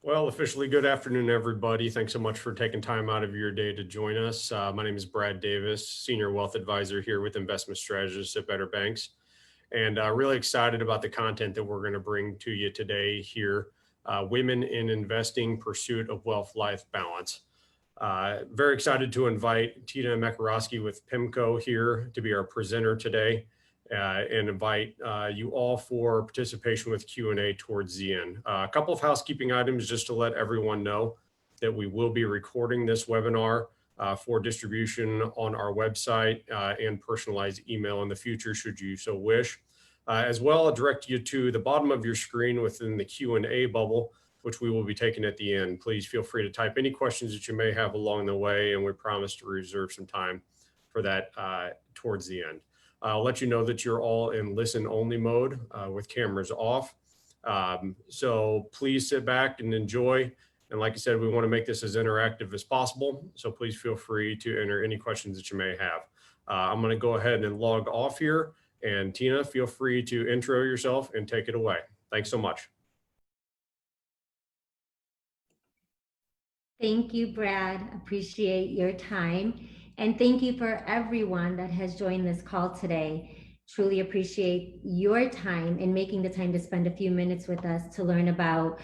Well, officially, good afternoon, everybody. Thanks so much for taking time out of your day to join us. My name is Brad Davis, Senior Wealth Advisor here with Investment Strategists at Better Banks, and really excited about the content that we're going to bring to you today here. Women in Investing, Pursuit of Wealth-Life Balance. Very excited to invite Tina Makarowski with PIMCO here to be our presenter today. And invite you all for participation with Q&A towards the end. A couple of housekeeping items just to let everyone know that we will be recording this webinar for distribution on our website and personalized email in the future should you so wish. As well, I'll direct you to the bottom of your screen within the Q&A bubble, which we will be taking at the end. Please feel free to type any questions that you may have along the way, and we promise to reserve some time for that towards the end. I'll let you know that you're all in listen only mode with cameras off. So please sit back and enjoy. And like I said, we want to make this as interactive as possible. So please feel free to enter any questions that you may have. I'm going to go ahead and log off here. And Tina, feel free to intro yourself and take it away. Thanks so much. Thank you, Brad. Appreciate your time. And thank you for everyone that has joined this call today. Truly appreciate your time and making the time to spend a few minutes with us to learn about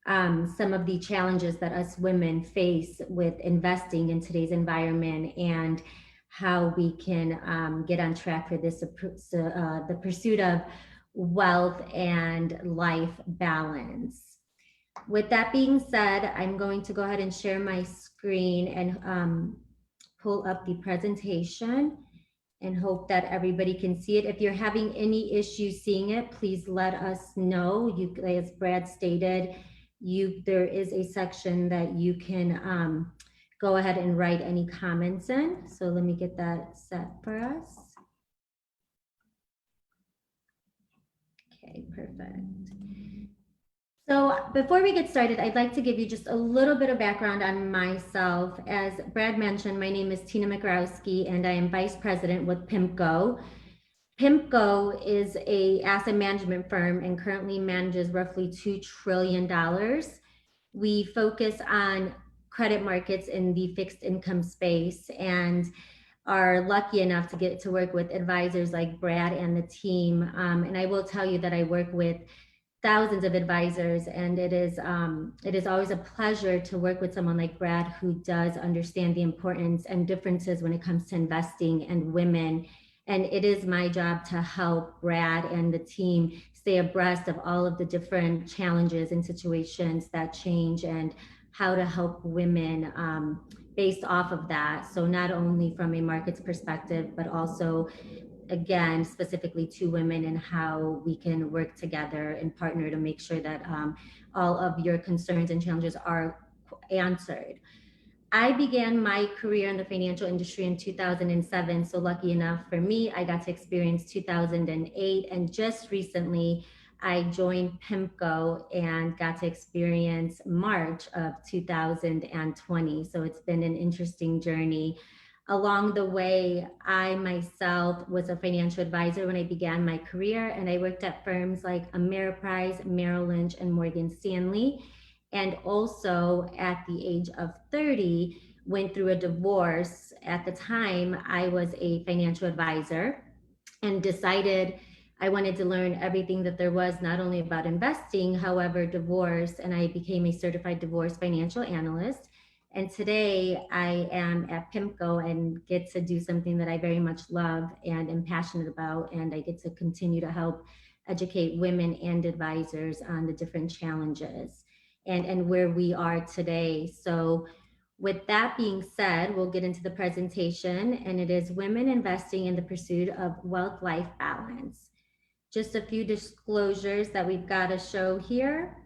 some of the challenges that us women face with investing in today's environment and how we can get on track for this, the pursuit of wealth and life balance. With that being said, I'm going to go ahead and share my screen and pull up the presentation and hope that everybody can see it. If you're having any issues seeing it, please let us know. As Brad stated, there is a section that you can go ahead and write any comments in. So let me get that set for us. Okay, perfect. So before we get started, I'd like to give you just a little bit of background on myself. As Brad mentioned, my name is Tina Makarowski, and I am Vice President with PIMCO. PIMCO is an asset management firm and currently manages roughly $2 trillion. We focus on credit markets in the fixed income space and are lucky enough to get to work with advisors like Brad and the team. And I will tell you that I work with thousands of advisors, and it is always a pleasure to work with someone like Brad who does understand the importance and differences when it comes to investing and women. And it is my job to help Brad and the team stay abreast of all of the different challenges and situations that change and how to help women based off of that. So not only from a markets perspective, but also again, specifically to women and how we can work together and partner to make sure that all of your concerns and challenges are answered. I began my career in the financial industry in 2007. So lucky enough for me, I got to experience 2008. And just recently, I joined PIMCO and got to experience March of 2020. So it's been an interesting journey. Along the way, I myself was a financial advisor when I began my career, and I worked at firms like Ameriprise, Merrill Lynch, and Morgan Stanley. And also at the age of 30, went through a divorce. At the time, I was a financial advisor and decided I wanted to learn everything that there was, not only about investing, however, divorce, and I became a certified divorce financial analyst. And today I am at PIMCO and get to do something that I very much love and am passionate about. And I get to continue to help educate women and advisors on the different challenges and where we are today. So with that being said, we'll get into the presentation, and it is Women Investing in the Pursuit of Wealth-Life Balance. Just a few disclosures that we've got to show here.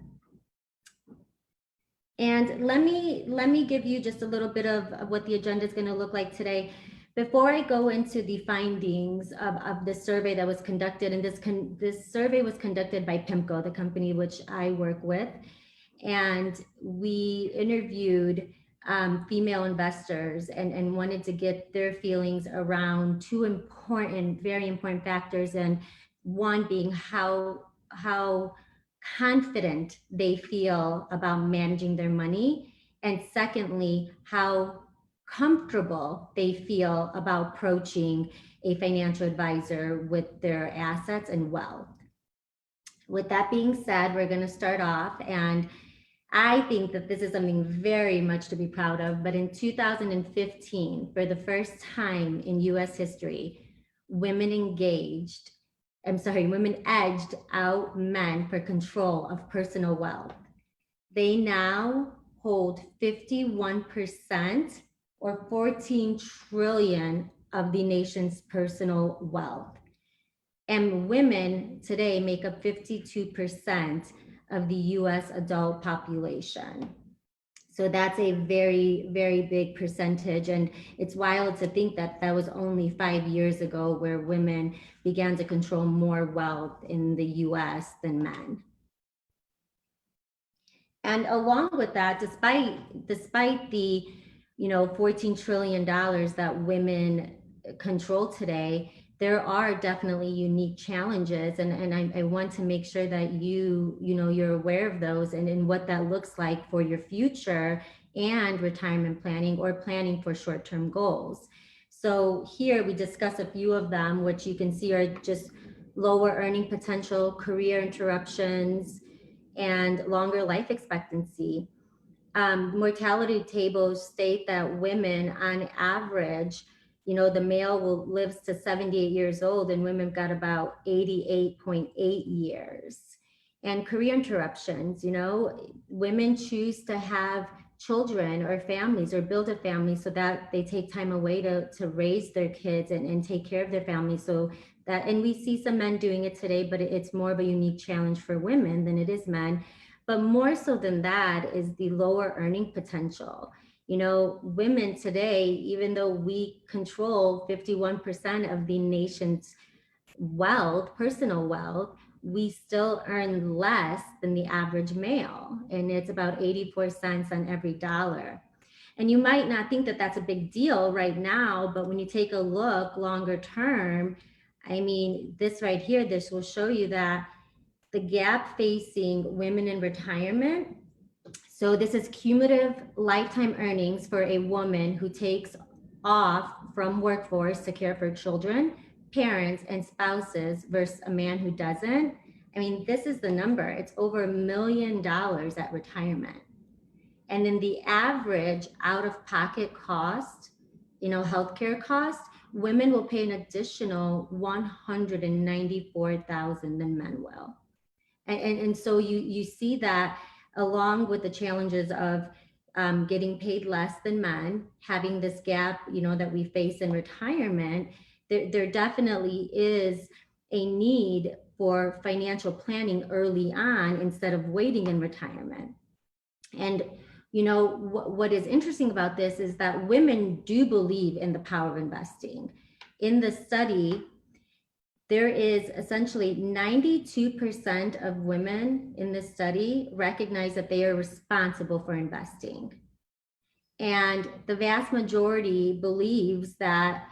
And let me give you just a little bit of what the agenda is going to look like today. Before I go into the findings of the survey that was conducted, and this survey was conducted by PIMCO, the company which I work with, and we interviewed female investors and wanted to get their feelings around two very important factors, and one being how confident they feel about managing their money. And secondly, how comfortable they feel about approaching a financial advisor with their assets and wealth. With that being said, we're going to start off, and I think that this is something very much to be proud of. But in 2015, for the first time in US history, women edged out men for control of personal wealth. They now hold 51% or 14 trillion of the nation's personal wealth. And women today make up 52% of the US adult population. So that's a very, very big percentage. And it's wild to think that that was only 5 years ago where women began to control more wealth in the US than men. And along with that, despite the $14 trillion that women control today, there are definitely unique challenges, and I want to make sure that you're aware of those and what that looks like for your future and retirement planning or planning for short-term goals. So here we discuss a few of them, which you can see are just lower earning potential, career interruptions, and longer life expectancy. Mortality tables state that women on average, the male will lives to 78 years old and women got about 88.8 years. And career interruptions, women choose to have children or families or build a family so that they take time away to raise their kids and take care of their family. So that, and we see some men doing it today, but it's more of a unique challenge for women than it is men. But more so than that is the lower earning potential. Women today, even though we control 51% of the nation's wealth, personal wealth, we still earn less than the average male. And it's about 84 cents on every dollar. And you might not think that that's a big deal right now, but when you take a look longer term, this right here, this will show you that the gap facing women in retirement. So this is cumulative lifetime earnings for a woman who takes off from workforce to care for children, parents, and spouses versus a man who doesn't. This is the number. It's over $1 million at retirement. And then the average out-of-pocket cost, healthcare cost, women will pay an additional $194,000 than men will. And so you see that along with the challenges of getting paid less than men, having this gap, that we face in retirement, there definitely is a need for financial planning early on instead of waiting in retirement. And what is interesting about this is that women do believe in the power of investing. In the study, there is essentially 92% of women in this study recognize that they are responsible for investing. And the vast majority believes that,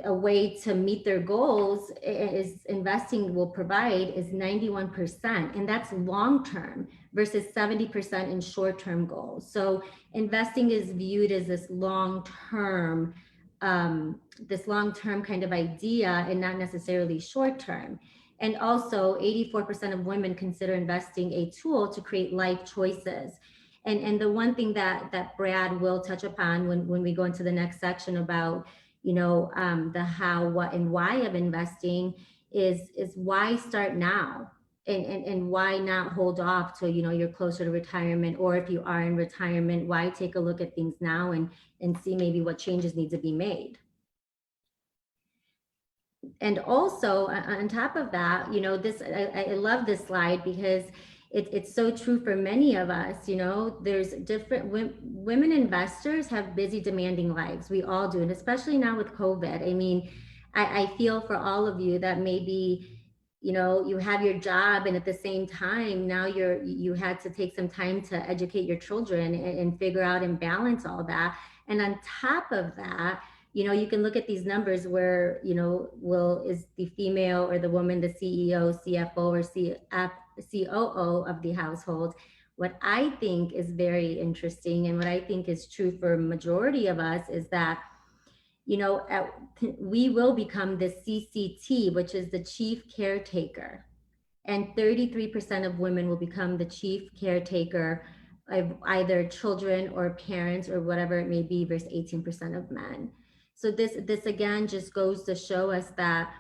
a way to meet their goals is investing will provide is 91%. And that's long-term versus 70% in short-term goals. So investing is viewed as this long-term kind of idea and not necessarily short-term. And also 84% of women consider investing a tool to create life choices. And the one thing that Brad will touch upon when we go into the next section about, the how, what, and why of investing is why start now? And why not hold off till, you're closer to retirement, or if you are in retirement, why take a look at things now and see maybe what changes need to be made. And also on top of that, I love this slide because it's so true for many of us. There's different women investors have busy, demanding lives. We all do. And especially now with COVID, I feel for all of you that maybe, you have your job and at the same time, now you had to take some time to educate your children and figure out and balance all that. And on top of that, you can look at these numbers where, is the female or the woman, the CEO, CFO, or COO of the household. What I think is very interesting and what I think is true for a majority of us is that, we will become the CCT, which is the chief caretaker. And 33% of women will become the chief caretaker of either children or parents or whatever it may be, versus 18% of men. So this again just goes to show us that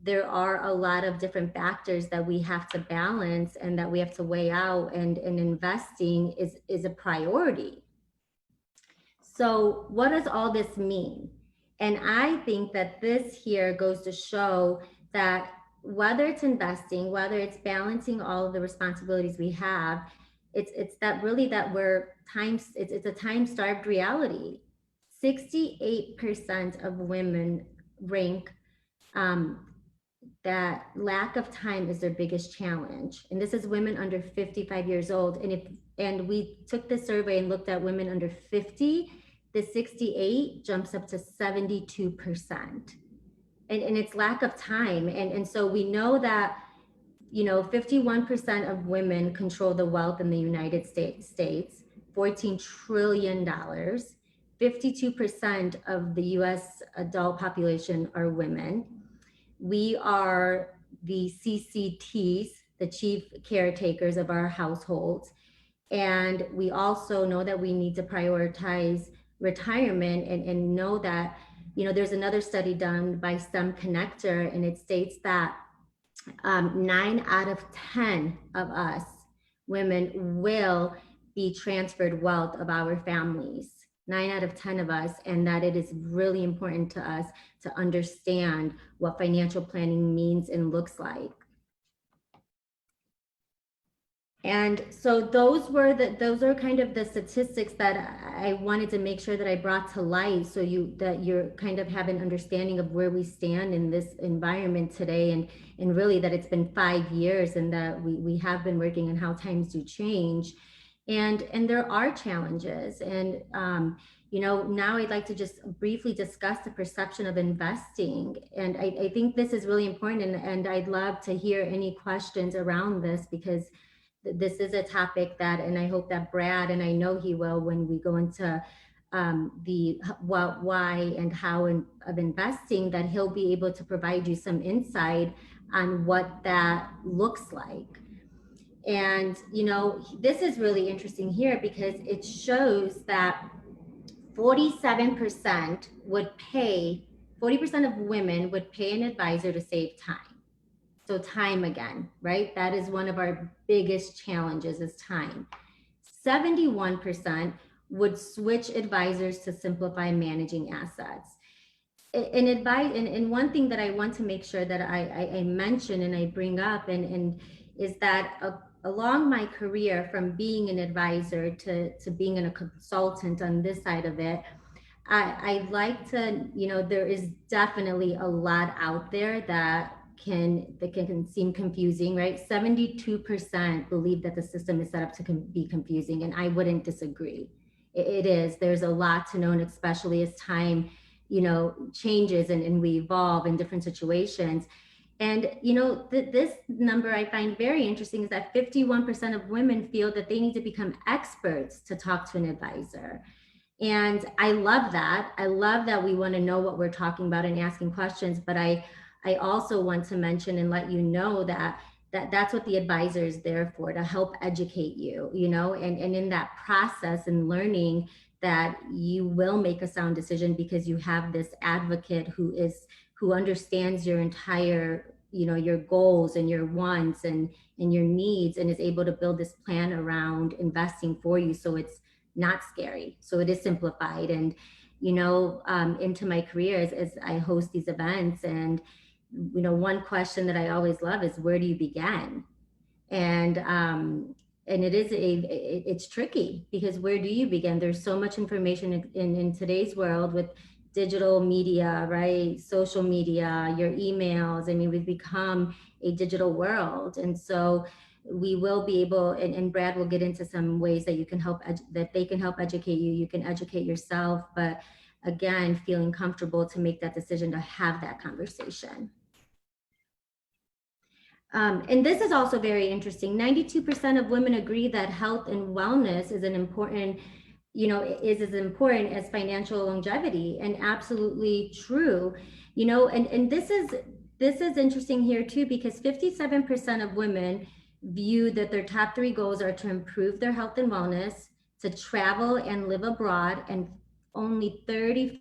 there are a lot of different factors that we have to balance and that we have to weigh out, and investing is a priority. So what does all this mean? And I think that this here goes to show that whether it's investing, whether it's balancing all of the responsibilities we have, it's that really that it's a time-starved reality. 68% of women rank that lack of time is their biggest challenge. And this is women under 55 years old. And we took this survey and looked at women under 50, the 68 jumps up to 72%. And it's lack of time. And so we know that, 51% of women control the wealth in the United States, $14 trillion. 52% of the US adult population are women. We are the CCTs, the chief caretakers of our households. And we also know that we need to prioritize retirement and know that, there's another study done by STEM Connector, and it states that 9 out of 10 of us women will be transferred wealth of our families. 9 out of 10 of us, and that it is really important to us to understand what financial planning means and looks like. And so those are kind of the statistics that I wanted to make sure that I brought to light, so that you're kind of have an understanding of where we stand in this environment today, and really that it's been 5 years and that we have been working on how times do change. And there are challenges. And, now I'd like to just briefly discuss the perception of investing. And I think this is really important, and I'd love to hear any questions around this, because this is a topic that, and I hope that Brad, and I know he will when we go into the what, why, and how of investing, that he'll be able to provide you some insight on what that looks like. And, this is really interesting here because it shows that 47% would pay, 40% of women would pay an advisor to save time. So time again, right? That is one of our biggest challenges, is time. 71% would switch advisors to simplify managing assets. And one thing that I want to make sure that I mention and I bring up and is that along my career, from being an advisor to being a consultant on this side of it, I like to, there is definitely a lot out there that can seem confusing, right? 72% believe that the system is set up to be confusing, and I wouldn't disagree. It is. There's a lot to know, and especially as time, changes and we evolve in different situations. And, this number I find very interesting is that 51% of women feel that they need to become experts to talk to an advisor. And I love that. I love that we want to know what we're talking about and asking questions, but I also want to mention and let you know that that's what the advisor is there for, to help educate you, and in that process and learning that you will make a sound decision because you have this advocate who understands your entire, your goals and your wants and your needs, and is able to build this plan around investing for you. So it's not scary. So it is simplified. And, into my career as I host these events, and one question that I always love is, where do you begin? And it's tricky, because where do you begin? There's so much information in today's world with digital media, right? Social media, your emails. I mean, we've become a digital world. And so we will be able, and Brad will get into some ways that you can that they can help educate you. You can educate yourself, but again, feeling comfortable to make that decision, to have that conversation. And this is also very interesting. 92% of women agree that health and wellness is an important, is as important as financial longevity, and absolutely true. And this is interesting here too, because 57% of women view that their top three goals are to improve their health and wellness, to travel and live abroad, and only 35%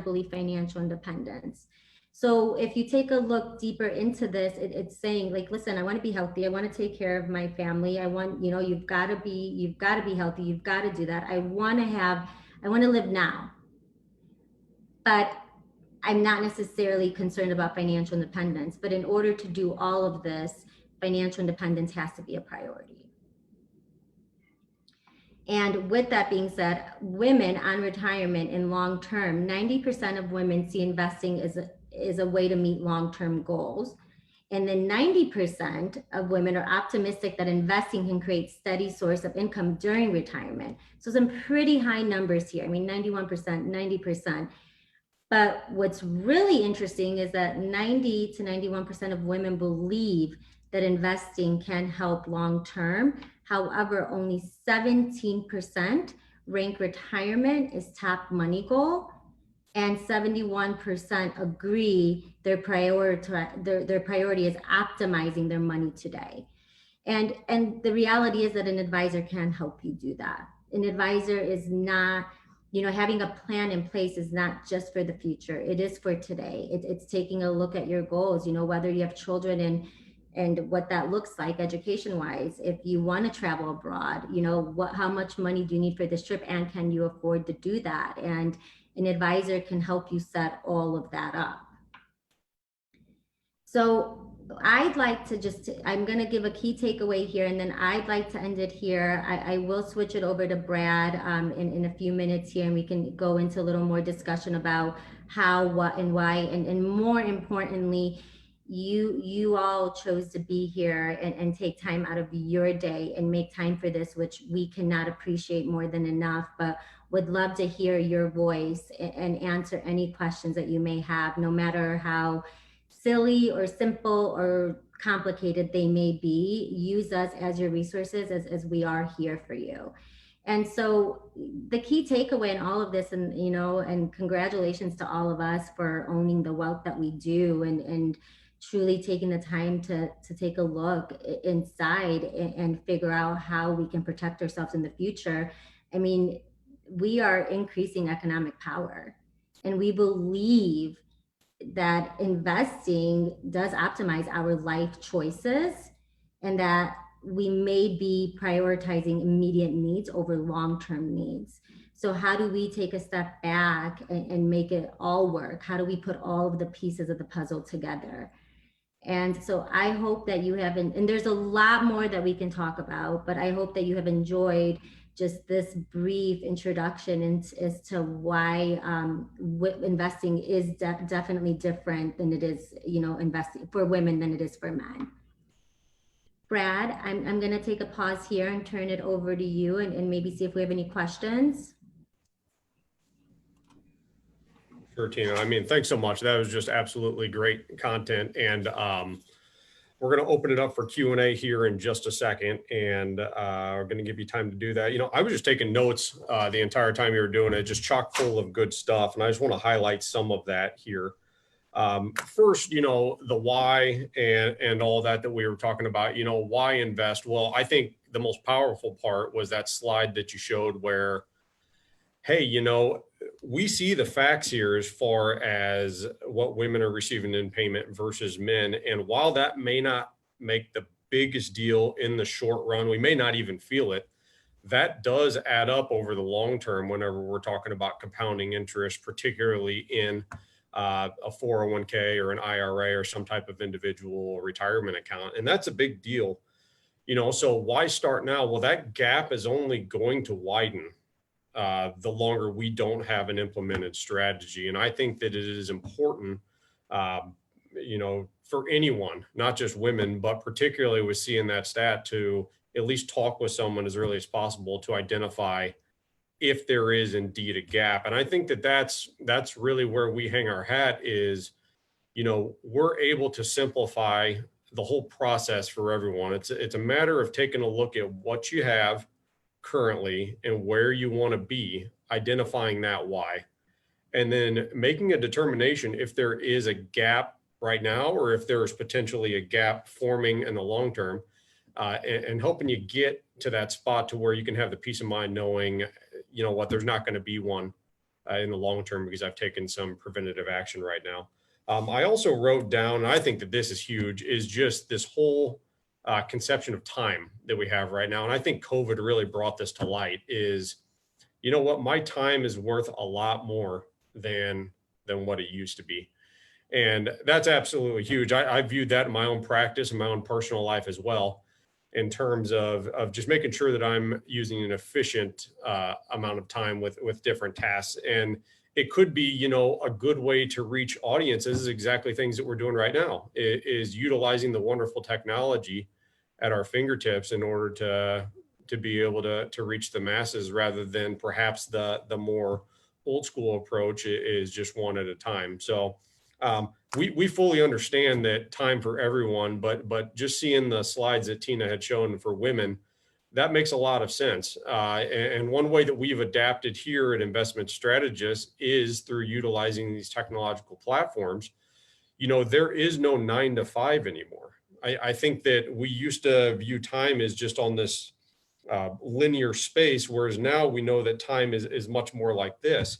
believe financial independence. So if you take a look deeper into this, it's saying like, listen, I want to be healthy. I want to take care of my family. I want, you've got to be healthy. You've got to do that. I want to live now, but I'm not necessarily concerned about financial independence. But in order to do all of this, financial independence has to be a priority. And with that being said, women on retirement and long term, 90% of women see investing as a way to meet long-term goals. And then 90% of women are optimistic that investing can create steady source of income during retirement. So some pretty high numbers here. I mean, 91%, 90%. But what's really interesting is that 90 to 91% of women believe that investing can help long-term. However, only 17% rank retirement as top money goal, and 71% agree their priority is optimizing their money today. And the reality is that an advisor can help you do that. An advisor is not, having a plan in place is not just for the future. It is for today. It's taking a look at your goals, whether you have children and what that looks like education wise. If you want to travel abroad, how much money do you need for this trip, and can you afford to do that? And an advisor can help you set all of that up. So I'd like to I'm going to give a key takeaway here, and then I'd like to end it here. I will switch it over to Brad in a few minutes here, and we can go into a little more discussion about how, what, and why, and more importantly, you all chose to be here and take time out of your day and make time for this, which we cannot appreciate more than enough, but would love to hear your voice and answer any questions that you may have, no matter how silly or simple or complicated they may be. Use us as your resources as we are here for you. And so the key takeaway in all of this, and and congratulations to all of us for owning the wealth that we do, and truly taking the time to take a look inside and figure out how we can protect ourselves in the future. I mean, we are increasing economic power, and we believe that investing does optimize our life choices, and that we may be prioritizing immediate needs over long-term needs. So how do we take a step back and make it all work? How do we put all of the pieces of the puzzle together? And so I hope that you have, and there's a lot more that we can talk about, but I hope that you have enjoyed just this brief introduction as to why investing is definitely different than it is, investing for women than it is for men. Brad, I'm going to take a pause here and turn it over to you, and maybe see if we have any questions. Sure, Tina. I mean, thanks so much. That was just absolutely great content. And we're going to open it up for Q&A here in just a second, and we're going to give you time to do that. I was just taking notes the entire time you were doing it, just chock full of good stuff. And I just want to highlight some of that here. First, the why and all that we were talking about, why invest? Well, I think the most powerful part was that slide that you showed where, hey, we see the facts here as far as what women are receiving in payment versus men. And while that may not make the biggest deal in the short run, we may not even feel it, that does add up over the long term whenever we're talking about compounding interest, particularly in a 401k or an IRA or some type of individual retirement account. And that's a big deal. So why start now? Well, that gap is only going to widen the longer we don't have an implemented strategy. And I think that it is important, for anyone, not just women, but particularly with seeing that stat, to at least talk with someone as early as possible to identify if there is indeed a gap. And I think that that's really where we hang our hat is, we're able to simplify the whole process for everyone. It's a matter of taking a look at what you have currently and where you want to be, identifying that why, and then making a determination if there is a gap right now or if there is potentially a gap forming in the long term, and hoping you get to that spot to where you can have the peace of mind knowing, you know what, there's not going to be one in the long term because I've taken some preventative action right now. I also wrote down, and I think that this is huge, is just this whole conception of time that we have right now. And I think COVID really brought this to light is, you know what, my time is worth a lot more than what it used to be. And that's absolutely huge. I viewed that in my own practice and my own personal life as well, in terms of just making sure that I'm using an efficient amount of time with different tasks. And it could be, you know, a good way to reach audiences is exactly things that we're doing right now, is utilizing the wonderful technology at our fingertips in order to be able to reach the masses, rather than perhaps the more old school approach is just one at a time. So we fully understand that time for everyone, but just seeing the slides that Tina had shown for women, that makes a lot of sense. And one way that we've adapted here at Investment Strategists is through utilizing these technological platforms. You know, there is no 9 to 5 anymore. I think that we used to view time as just on this linear space, whereas now we know that time is much more like this.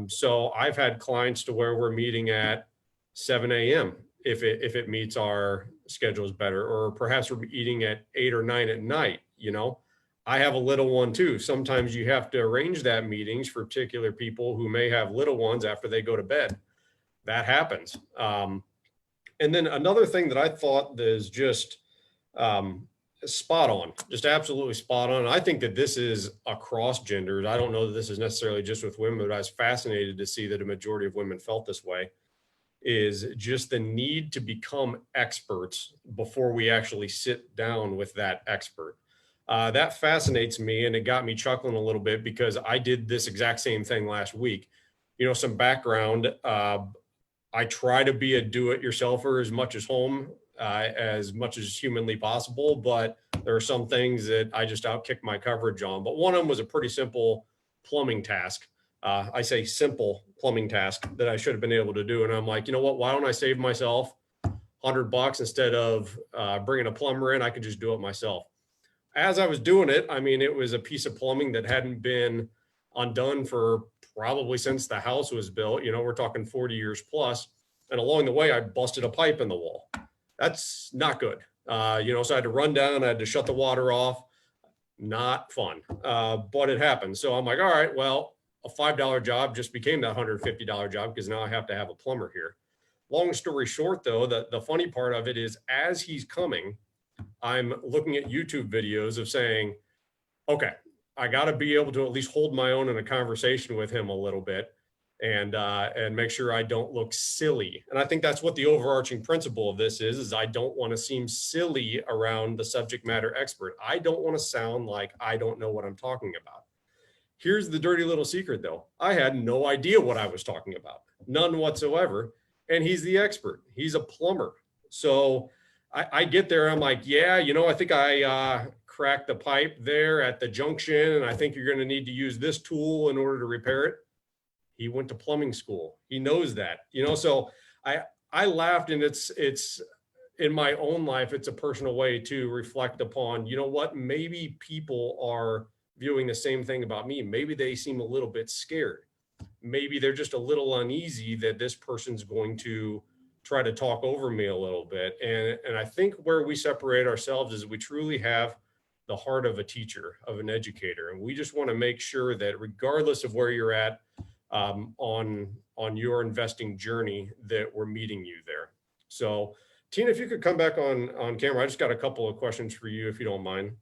So I've had clients to where we're meeting at 7 a.m. if it meets our schedules better, or perhaps we're eating at 8 or 9 at night. You know, I have a little one too. Sometimes you have to arrange that meetings for particular people who may have little ones after they go to bed. That happens. And then another thing that I thought is just spot on, just absolutely spot on. I think that this is across genders. I don't know that this is necessarily just with women, but I was fascinated to see that a majority of women felt this way, is just the need to become experts before we actually sit down with that expert. That fascinates me, and it got me chuckling a little bit because I did this exact same thing last week. You know, some background. I try to be a do-it-yourselfer as much as humanly possible, but there are some things that I just outkick my coverage on. But one of them was a pretty simple plumbing task. I say simple plumbing task that I should have been able to do. And I'm like, you know what, why don't I save myself $100 instead of bringing a plumber in? I could just do it myself. As I was doing it, I mean, it was a piece of plumbing that hadn't been undone for probably since the house was built. You know, we're talking 40 years plus. And along the way, I busted a pipe in the wall. That's not good. You know, so I had to run down, I had to shut the water off. Not fun, but it happened. So I'm like, all right, well, a $5 job just became that $150 job because now I have to have a plumber here. Long story short, though, the funny part of it is, as he's coming, I'm looking at YouTube videos of saying, okay, I got to be able to at least hold my own in a conversation with him a little bit, and make sure I don't look silly. And I think that's what the overarching principle of this is I don't want to seem silly around the subject matter expert. I don't want to sound like I don't know what I'm talking about. Here's the dirty little secret, though. I had no idea what I was talking about, none whatsoever. And he's the expert. He's a plumber. So I get there. I'm like, yeah, you know, I think I cracked the pipe there at the junction, and I think you're going to need to use this tool in order to repair it. He went to plumbing school. He knows that, you know. So I laughed, and it's in my own life, it's a personal way to reflect upon, you know what, maybe people are viewing the same thing about me. Maybe they seem a little bit scared. Maybe they're just a little uneasy that this person's going to try to talk over me a little bit. And I think where we separate ourselves is we truly have the heart of a teacher, of an educator. And we just want to make sure that regardless of where you're at on your investing journey, that we're meeting you there. So Tina, if you could come back on camera, I just got a couple of questions for you, if you don't mind.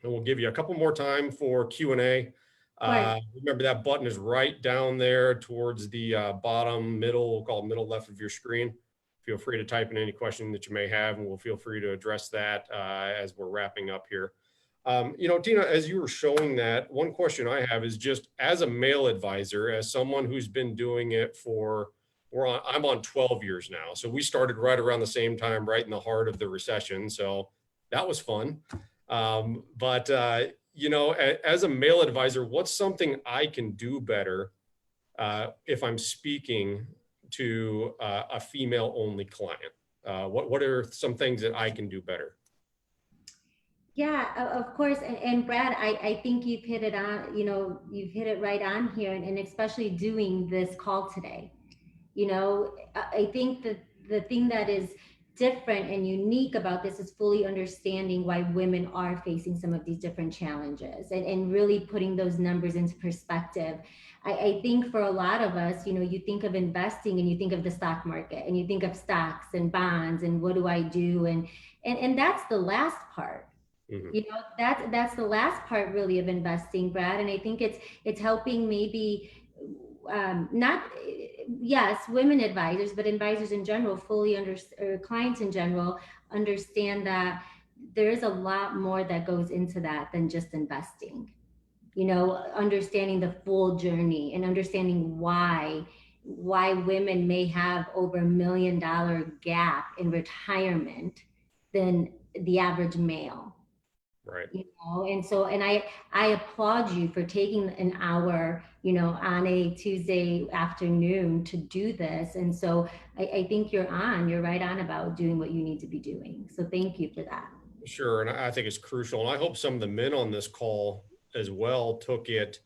And we'll give you a couple more time for Q&A. Right. Remember, that button is right down there towards the bottom middle, we'll call it middle left of your screen. Feel free to type in any question that you may have, and we'll feel free to address that as we're wrapping up here. You know, Tina, as you were showing that, one question I have is just as a male advisor, as someone who's been doing it for I'm on 12 years now. So we started right around the same time, right in the heart of the recession. So that was fun. But as a male advisor, what's something I can do better if I'm speaking to a female only client? What are some things that I can do better? Yeah, of course. And Brad, I think you've hit it on, you've hit it right on here, and especially doing this call today. I think that the thing that is different and unique about this is fully understanding why women are facing some of these different challenges, and really putting those numbers into perspective. I think for a lot of us, you think of investing and you think of the stock market and you think of stocks and bonds and what do I do? And that's the last part. Mhm. That's the last part really of investing, Brad. And I think it's helping maybe not yes, women advisors, but advisors in general fully or clients in general understand that there is a lot more that goes into that than just investing. Understanding the full journey and understanding why women may have over $1 million gap in retirement than the average male. Right. And I applaud you for taking an hour on a Tuesday afternoon to do this. And so I think you're right on about doing what you need to be doing, so thank you for that. Sure. And I think it's crucial. And I hope some of the men on this call as well took it,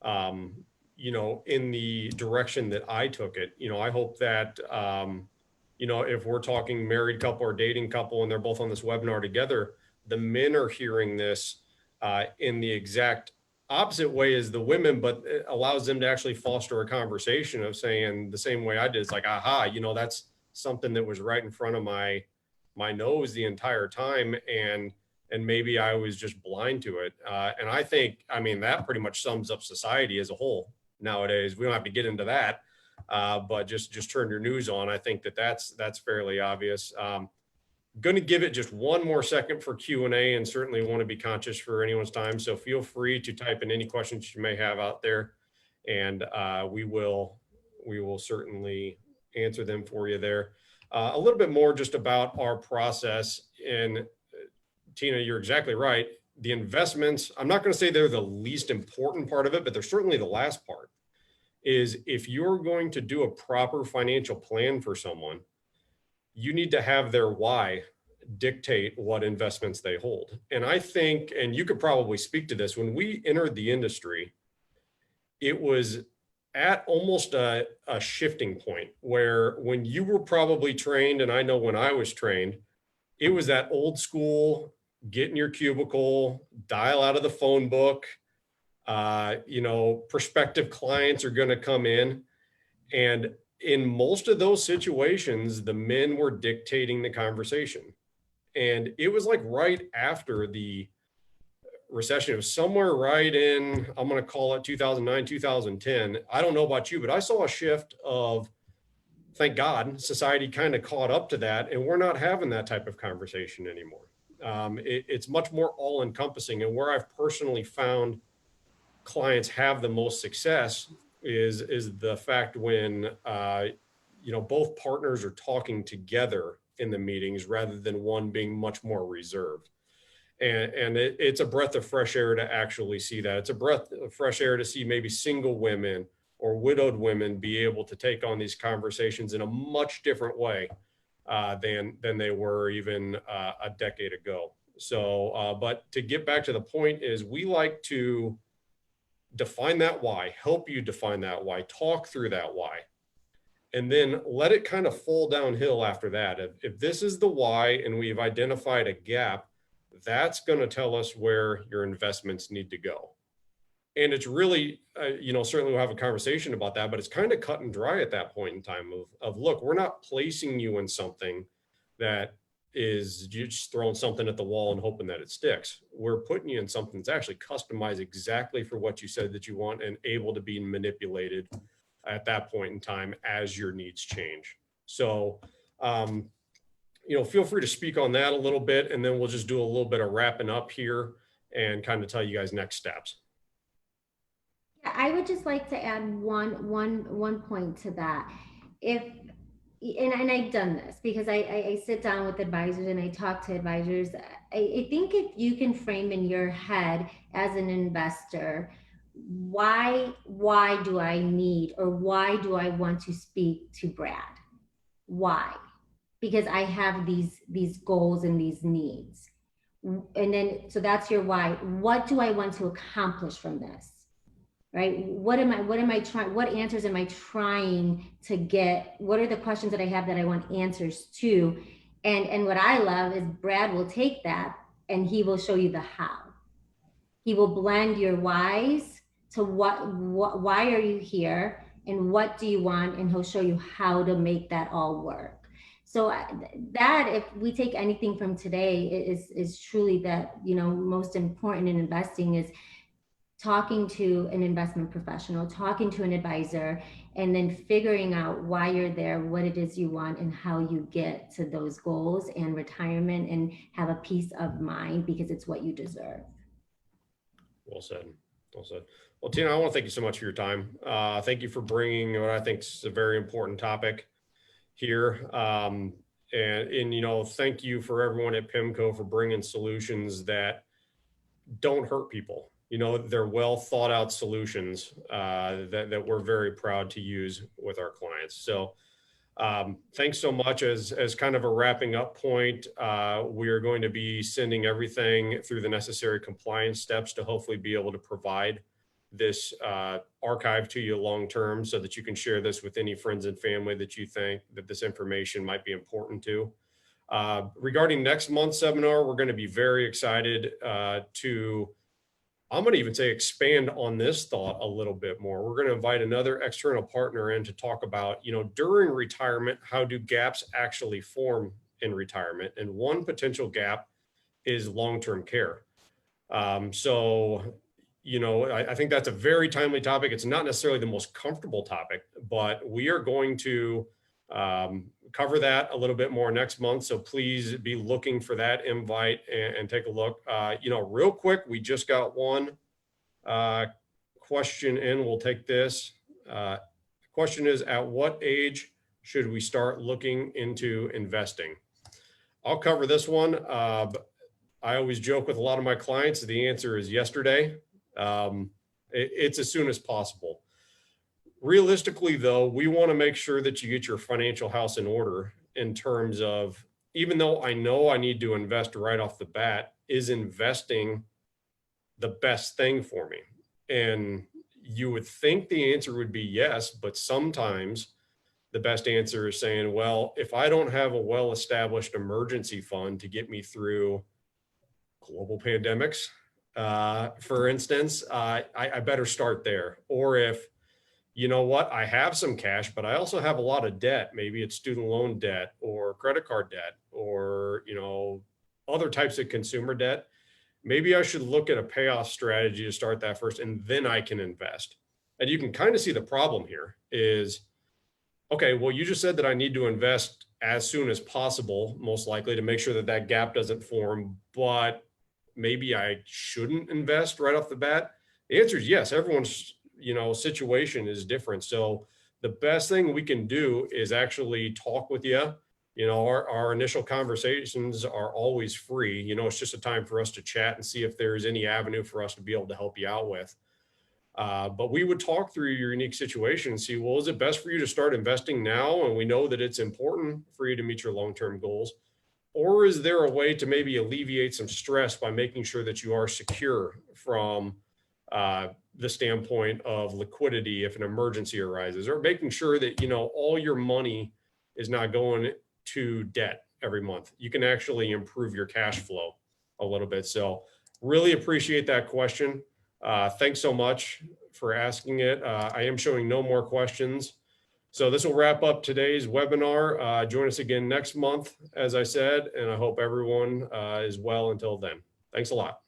in the direction that I took it. I hope that, if we're talking married couple or dating couple and they're both on this webinar together, the men are hearing this in the exact opposite way as the women, but it allows them to actually foster a conversation of saying the same way I did. It's like, aha, that's something that was right in front of my nose the entire time. And maybe I was just blind to it. And I think, that pretty much sums up society as a whole nowadays. We don't have to get into that, but just turn your news on. I think that's fairly obvious. Going to give it just one more second for Q&A, and certainly want to be conscious for anyone's time. So feel free to type in any questions you may have out there, and we will certainly answer them for you there. A little bit more just about our process. And Tina, you're exactly right. The investments, I'm not going to say they're the least important part of it, but they're certainly the last part. Is if you're going to do a proper financial plan for someone, you need to have their why dictate what investments they hold. And I think, and you could probably speak to this, when we entered the industry, it was at almost a shifting point where when you were probably trained, and I know when I was trained, it was that old school, get in your cubicle, dial out of the phone book, prospective clients are going to come in. And in most of those situations, the men were dictating the conversation. And it was like right after the recession. It was somewhere right in, I'm going to call it 2009, 2010. I don't know about you, but I saw a shift of, thank God, society kind of caught up to that. And we're not having that type of conversation anymore. It's much more all encompassing. And where I've personally found clients have the most success is the fact when both partners are talking together in the meetings rather than one being much more reserved. And it's a breath of fresh air to actually see that. It's a breath of fresh air to see maybe single women or widowed women be able to take on these conversations in a much different way than they were even a decade ago. So, but to get back to the point is we like to define that why, help you define that why, talk through that why, and then let it kind of fall downhill after that. If this is the why and we've identified a gap, that's going to tell us where your investments need to go. And it's really, certainly we'll have a conversation about that, but it's kind of cut and dry at that point in time of look, we're not placing you in something that is just throwing something at the wall and hoping that it sticks. We're putting you in something that's actually customized exactly for what you said that you want and able to be manipulated at that point in time as your needs change. So, feel free to speak on that a little bit, and then we'll just do a little bit of wrapping up here and kind of tell you guys next steps. I would just like to add one point to that. if and I've done this because I sit down with advisors and I talk to advisors. I think if you can frame in your head as an investor, why do I need or why do I want to speak to Brad? Why? Because I have these goals and these needs. And then so that's your why. What do I want to accomplish from this? Right? What am I trying, what answers am I trying to get? What are the questions that I have that I want answers to? And what I love is Brad will take that and he will show you the how. He will blend your whys to what why are you here and what do you want, and he'll show you how to make that all work. So that, if we take anything from today, is truly that, most important in investing is talking to an investment professional, talking to an advisor, and then figuring out why you're there, what it is you want, and how you get to those goals and retirement and have a peace of mind because it's what you deserve. Well said. Well said. Well, Tina, I want to thank you so much for your time. Thank you for bringing what I think is a very important topic here. And thank you for everyone at PIMCO for bringing solutions that don't hurt people. They're well thought out solutions that we're very proud to use with our clients. So thanks so much. As kind of a wrapping up point, we are going to be sending everything through the necessary compliance steps to hopefully be able to provide this archive to you long term so that you can share this with any friends and family that you think that this information might be important to. Regarding next month's seminar, we're going to be very excited to, I'm going to even say, expand on this thought a little bit more. We're going to invite another external partner in to talk about, during retirement, how do gaps actually form in retirement? And one potential gap is long-term care. I think that's a very timely topic. It's not necessarily the most comfortable topic, but we are going to cover that a little bit more next month. So please be looking for that invite and take a look. Real quick, we just got one question in. We'll take this. Question is, at what age should we start looking into investing? I'll cover this one. I always joke with a lot of my clients. The answer is yesterday. It's as soon as possible. Realistically, though, we want to make sure that you get your financial house in order in terms of, even though I know I need to invest right off the bat, is investing the best thing for me? And you would think the answer would be yes, but sometimes the best answer is saying, well, if I don't have a well-established emergency fund to get me through global pandemics, for instance, I better start there. Or if, I have some cash, but I also have a lot of debt. Maybe it's student loan debt or credit card debt or, other types of consumer debt. Maybe I should look at a payoff strategy to start that first, and then I can invest. And you can kind of see the problem here is, okay, well, you just said that I need to invest as soon as possible, most likely, to make sure that that gap doesn't form, but maybe I shouldn't invest right off the bat. The answer is yes. Everyone's situation is different. So the best thing we can do is actually talk with you. Our initial conversations are always free. It's just a time for us to chat and see if there's any avenue for us to be able to help you out with. But we would talk through your unique situation and see, well, is it best for you to start investing now? And we know that it's important for you to meet your long-term goals. Or is there a way to maybe alleviate some stress by making sure that you are secure from the standpoint of liquidity if an emergency arises, or making sure that, all your money is not going to debt every month? You can actually improve your cash flow a little bit. So really appreciate that question. Thanks so much for asking it. I am showing no more questions. So this will wrap up today's webinar. Join us again next month, as I said, and I hope everyone is well until then. Thanks a lot.